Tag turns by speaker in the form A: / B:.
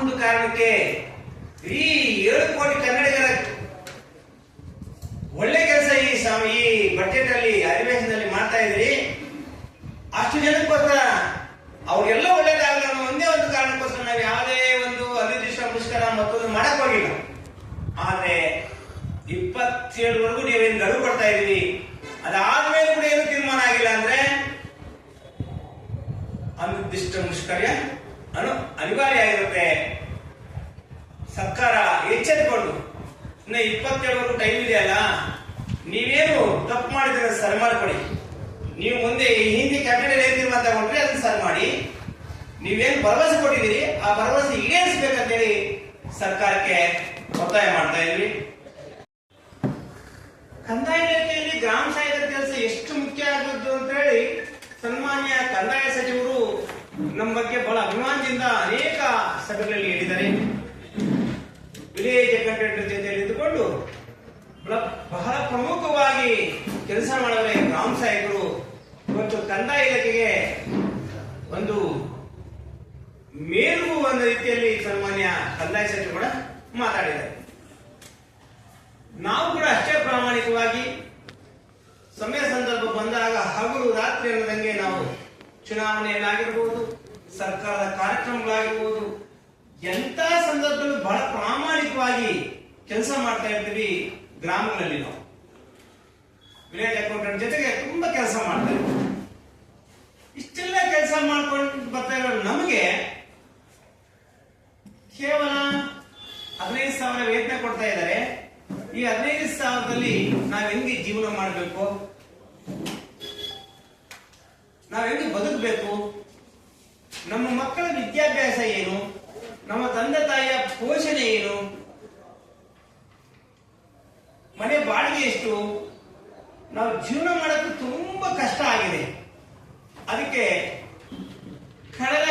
A: ಒಂದು ಕಾರಣಕ್ಕೆ ಈ 7 ಕೋಟಿ ಕನ್ನಡಿಗರ ಒಳ್ಳೆ ಕೆಲಸ ಈ ಬಜೆಟ್ ಅಲ್ಲಿ ಅಧಿವೇಶನದಲ್ಲಿ ಮಾಡ್ತಾ ಇದ್ರಿ. ಅಷ್ಟು ಜನಕ್ಕೋಸ್ಕರ ಅವ್ರಿಗೆಲ್ಲ ಒಳ್ಳೇದಾಗಲ್ಲ ಅನ್ನೋ ಒಂದೇ ಒಂದು ಕಾರಣಕ್ಕೋಸ್ಕರ ನಾವು ಯಾವುದೇ ಒಂದು ಅನಿರ್ದಿಷ್ಟ ಮುಷ್ಕರ ಮತ್ತೊಂದು ಮಾಡಕ್ ಹೋಗಿಲ್ಲ. ಆದ್ರೆ 27ವರೆಗೂ ನೀವೇನು ಗಡುವು ಕೊಡ್ತಾ ಇದೀವಿ, ಅದಾದ್ಮೇಲೆ ಕೂಡ ಏನು ತೀರ್ಮಾನ ಆಗಿಲ್ಲ ಅಂದ್ರೆ ಅನಿರ್ದಿಷ್ಟ ಮುಷ್ಕರ ಅನಿವಾರ್ಯ ಆಗಿರುತ್ತೆ. ಸರ್ಕಾರ ಎಚ್ಚೆತ್ತುಕೊಂಡು ಇನ್ನು 27ವರೆಗೂ ಟೈಮ್ ಇದೆಯಲ್ಲ, ನೀವೇನು ತಪ್ಪು ಮಾಡಿದ್ರೆ ಸರಿ ಮಾಡಿಕೊಡಿ. ನೀವು ಮುಂದೆ ಹಿಂದಿ ಕ್ಯಾಬಿನೆಟ್ ಏನ್ ತೀರ್ಮಾನ ತಗೊಂಡ್ರೆ ಅದನ್ನ ಸರಿ ಮಾಡಿ. ನೀವೇನು ಭರವಸೆ ಕೊಟ್ಟಿದ್ದೀರಿ ಆ ಭರವಸೆ ಈಡೇರಿಸಬೇಕಂತೇಳಿ ಸರ್ಕಾರಕ್ಕೆ ಒತ್ತಾಯ ಮಾಡ್ತಾ ಇದ್ವಿ. ಕಂದಾಯ ಇಲಾಖೆಯಲ್ಲಿ ಗ್ರಾಮ ಸಹಾಯಕರ ಕೆಲಸ ಎಷ್ಟು ಮುಖ್ಯ ಆಗುತ್ತೆ ಅಂತ ಹೇಳಿ ಸನ್ಮಾನ್ಯ ಕಂದಾಯ ಸಚಿವರು ನಮ್ಮ ಬಗ್ಗೆ ಬಹಳ ಅಭಿಮಾನದಿಂದ ಅನೇಕ ಸಭೆಗಳಲ್ಲಿ ಹೇಳಿದ್ದಾರೆ. ವಿಲೇಜ್ ಅಕೌಂಟೆಂಟ್ ಜೊತೆಯಲ್ಲಿ ಇದ್ದುಕೊಂಡು ಬಹಳ ಪ್ರಮುಖವಾಗಿ ಕೆಲಸ ಮಾಡುವ ಗ್ರಾಮ ಸಹಾಯಕರು ಇವತ್ತು ಕಂದಾಯ ಇಲಾಖೆಗೆ ಒಂದು ಮೇಲು ಒಂದು ರೀತಿಯಲ್ಲಿ ಸನ್ಮಾನ್ಯ ಕಂದಾಯ ಸಚಿವರು ಕೂಡ ಮಾತಾಡಿದ್ದಾರೆ. ನಾವು ಕೂಡ ಅಷ್ಟೇ ಪ್ರಾಮಾಣಿಕವಾಗಿ ಸಮಯ ಸಂದರ್ಭ ಬಂದಾಗ ಹಗಲು ರಾತ್ರಿ ಅನ್ನೋದಂಗೆ ನಾವು ಚುನಾವಣೆಯಲ್ಲಾಗಿರ್ಬೋದು, ಸರ್ಕಾರದ ಕಾರ್ಯಕ್ರಮಗಳಾಗಿರ್ಬೋದು, ಎಂತ ಸಂದರ್ಭದಲ್ಲೂ ಬಹಳ ಪ್ರಾಮಾಣಿಕವಾಗಿ ಕೆಲಸ ಮಾಡ್ತಾ ಇರ್ತೀವಿ. ಗ್ರಾಮಗಳಲ್ಲಿ ನಾವು ವಿಲೇಜ್ ಅಕೌಂಟೆಂಟ್ ಜೊತೆಗೆ ತುಂಬಾ ಕೆಲಸ ಮಾಡ್ತಾ ಇದ್ದೀವಿ. ಇಷ್ಟೆಲ್ಲ ಕೆಲಸ ಮಾಡ್ಕೊಂಡು ಬರ್ತಾ ಇರೋ ನಮಗೆ ಕೇವಲ 15,000 ವೇತನ ಕೊಡ್ತಾ ಇದ್ದಾರೆ. ಈ 15,000ದಲ್ಲಿ ನಾವ್ ಹೆಂಗೆ ಜೀವನ ಮಾಡಬೇಕು, ನಾವ್ ಹೆಂಗೆ ಬದುಕಬೇಕು, ನಮ್ಮ ಮಕ್ಕಳ ವಿದ್ಯಾಭ್ಯಾಸ ಏನು, ನಮ್ಮ ತಂದೆ ತಾಯಿಯ ಪೋಷಣೆ ಏನು, ಮನೆ ಬಾಡಿಗೆ ಎಷ್ಟು, ನಾವು ಜೀವನ ಮಾಡೋಕ್ಕೆ ತುಂಬಾ ಕಷ್ಟ ಆಗಿದೆ. ಅದಕ್ಕೆ ಕಳೆದ